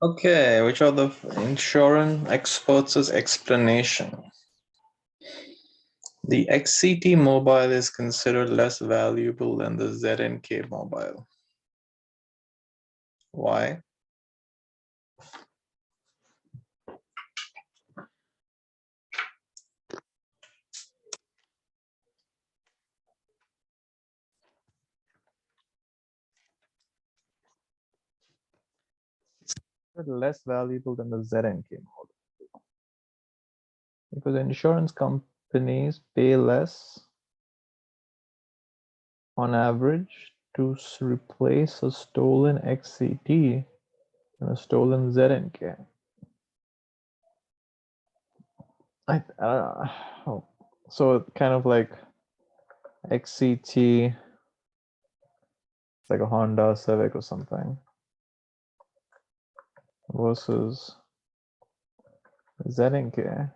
Okay, which are the insurance experts' explanation? The XCT mobile is considered less valuable than the ZNK mobile. Why? Less valuable than the ZNK model because insurance companies pay less on average to replace a stolen XCT and a stolen ZNK. So kind of like XCT, it's like a Honda Civic or something, versus ZNK.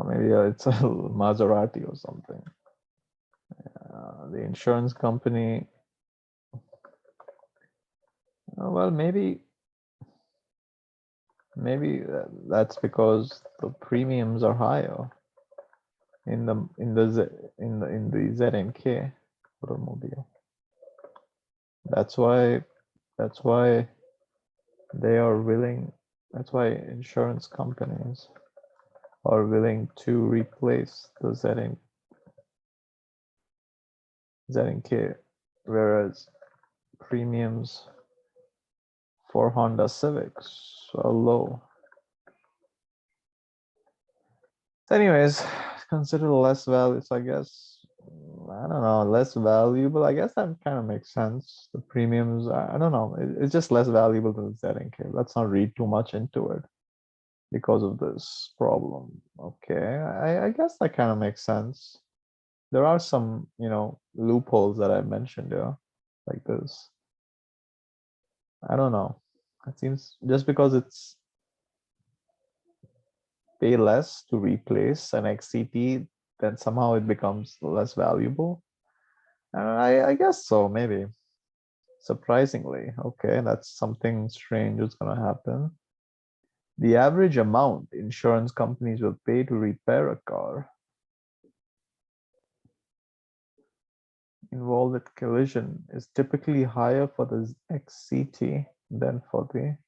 Maybe it's a Maserati or something. The insurance company, well, maybe that's because the premiums are higher in the ZNK automobile. That's why they are willing. That's why insurance companies are willing to replace the ZNK, whereas premiums for Honda Civics are low. Anyways, consider less value. So I guess, I don't know, less valuable. I guess that kind of makes sense. The premiums, I don't know. It's just less valuable than the ZNK. Let's not read too much into it because of this problem. Okay, I guess that kind of makes sense. There are some, loopholes that I mentioned here, like this. I don't know. It seems just because it's pay less to replace an XCT, then somehow it becomes less valuable. I guess so, maybe. Surprisingly, okay, that's something strange is going to happen. The average amount insurance companies will pay to repair a car involved with collision is typically higher for the XCT than for the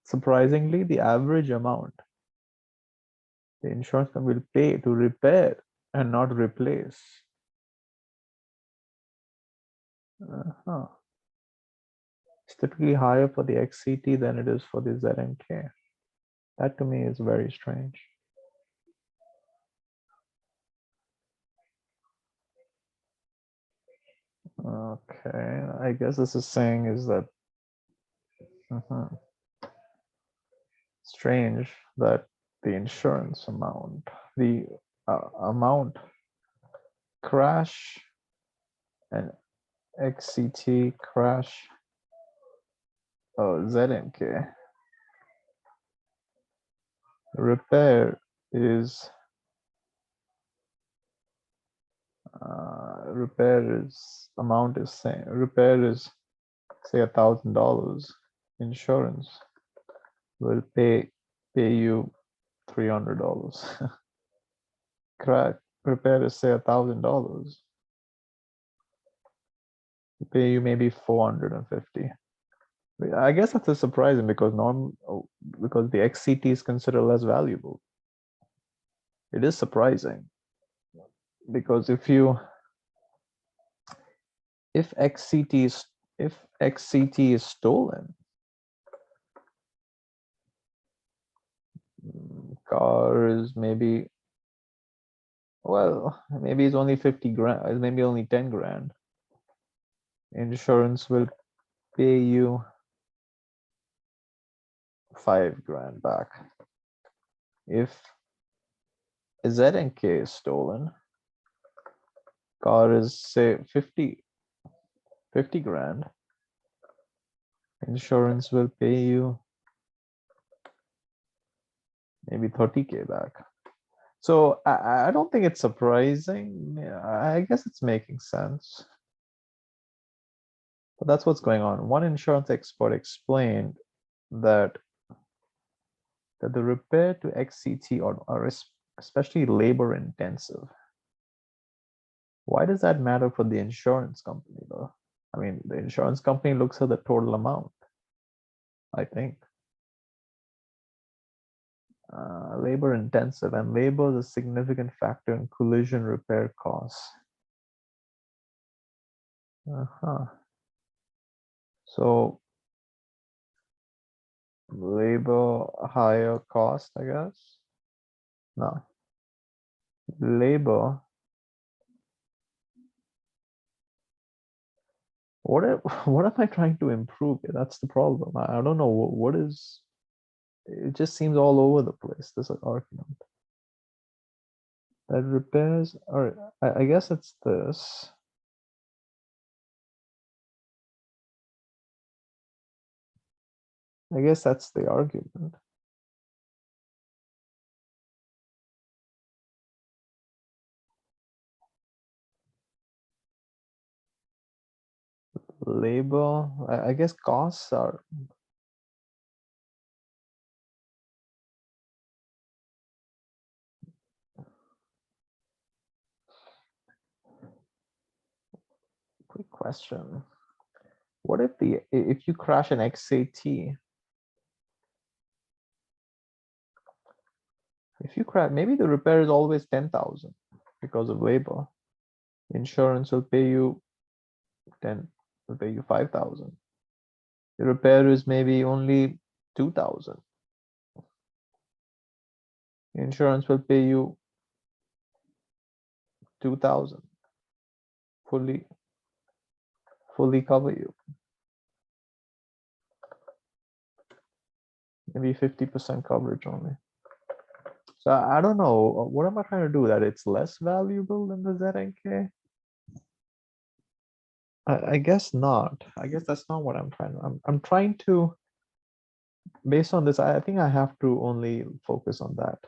surprisingly, the average amount the insurance company will pay to repair and not replace. It's typically higher for the XCT than it is for the ZNK. That to me is very strange. Okay, I guess this is saying is that strange that the insurance amount, the amount crash and XCT crash, ZNK repair is amount is saying repair is say $1,000. Insurance will pay you $300. Crack repair is say $1,000. Pay you maybe 450. I guess that's surprising because because the XCT is considered less valuable. It is surprising because if XCT is stolen, car is maybe, well, maybe it's only 50 grand, maybe only 10 grand. Insurance will pay you 5 grand back. If ZNK is stolen, car is say 50 grand, insurance will pay you maybe 30K back. So I don't think it's surprising. I guess it's making sense. But that's what's going on. One insurance expert explained that the repair to XCT are especially labor intensive. Why does that matter for the insurance company though? I mean, the insurance company looks at the total amount, I think. Labor intensive, and labor is a significant factor in collision repair costs. So labor higher cost, I guess. No, labor. What am I trying to improve here? That's the problem. I don't know what is. It just seems all over the place, this argument. That repairs, or I guess it's this. I guess that's the argument. Labor, I guess costs are. Quick question. What if you crash an XCT? If you crash, maybe the repair is always 10,000 because of labor. Insurance will pay you 10, will pay you 5,000. The repair is maybe only 2,000. Insurance will pay you 2,000. Fully cover you. Maybe 50% coverage only. So I don't know. What am I trying to do? That it's less valuable than the ZNK? I guess not. I guess that's not what I'm trying to. I'm trying to. Based on this, I think I have to only focus on that.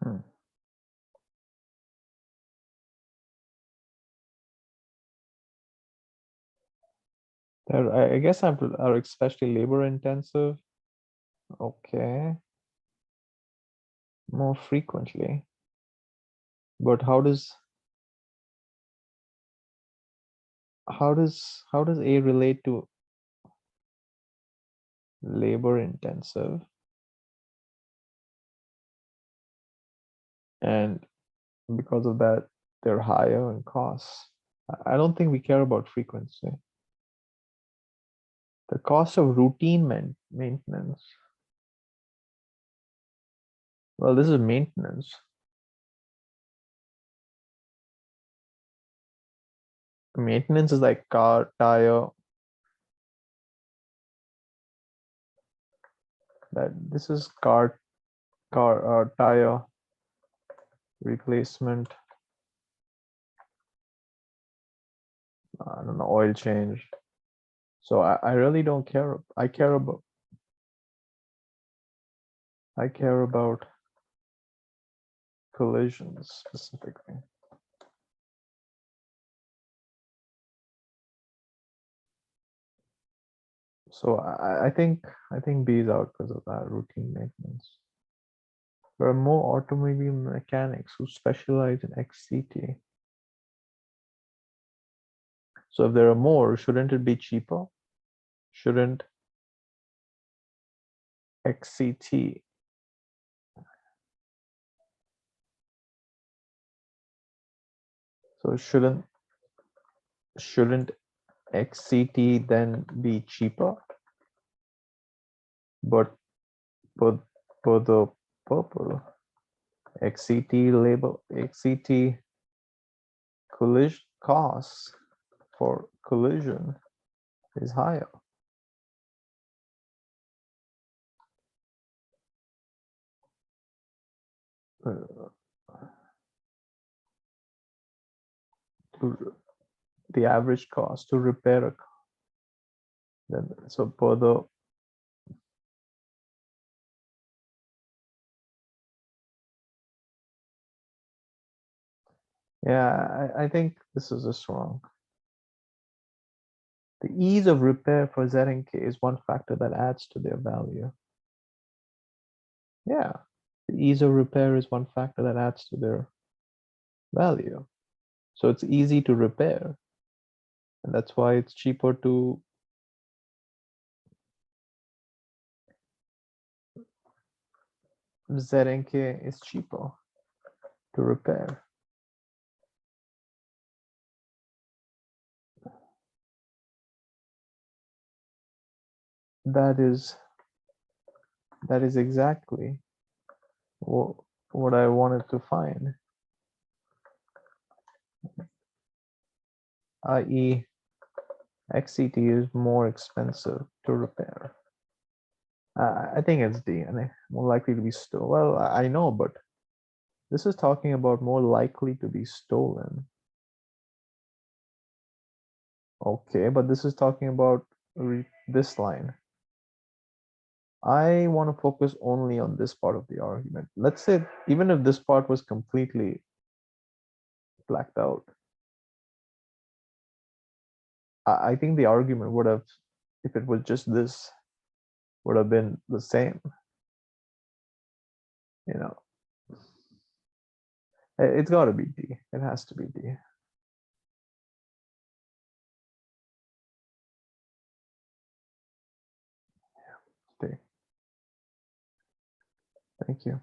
Hmm. I guess are especially labor intensive. Okay. More frequently. But how does A relate to labor intensive? And because of that, they're higher in costs. I don't think we care about frequency. The cost of routine maintenance. Well, this is maintenance. Maintenance is like car, tire. This is car tire replacement. I don't know, oil change. So I really don't care. I care about collisions specifically. So I think B is out because of that routine maintenance. There are more automobile mechanics who specialize in XCT. So if there are more, shouldn't it be cheaper? Shouldn't XCT, so shouldn't XCT then be cheaper? But for the purple, XCT label, XCT collision costs for collision is higher. The average cost to repair a car. Then so for the yeah, I think this is just wrong. The ease of repair for ZNK is one factor that adds to their value. Yeah, the ease of repair is one factor that adds to their value. So it's easy to repair, and that's why it's cheaper to ZNK is cheaper to repair. That is exactly what I wanted to find, i.e. XCT is more expensive to repair. I think it's D, and more likely to be stolen. Well, I know, but this is talking about more likely to be stolen. Okay, but this is talking about this line. I want to focus only on this part of the argument. Let's say even if this part was completely blacked out, I think the argument would have, if it was just this, would have been the same. You know, it's got to be D. It has to be D. Okay. Thank you.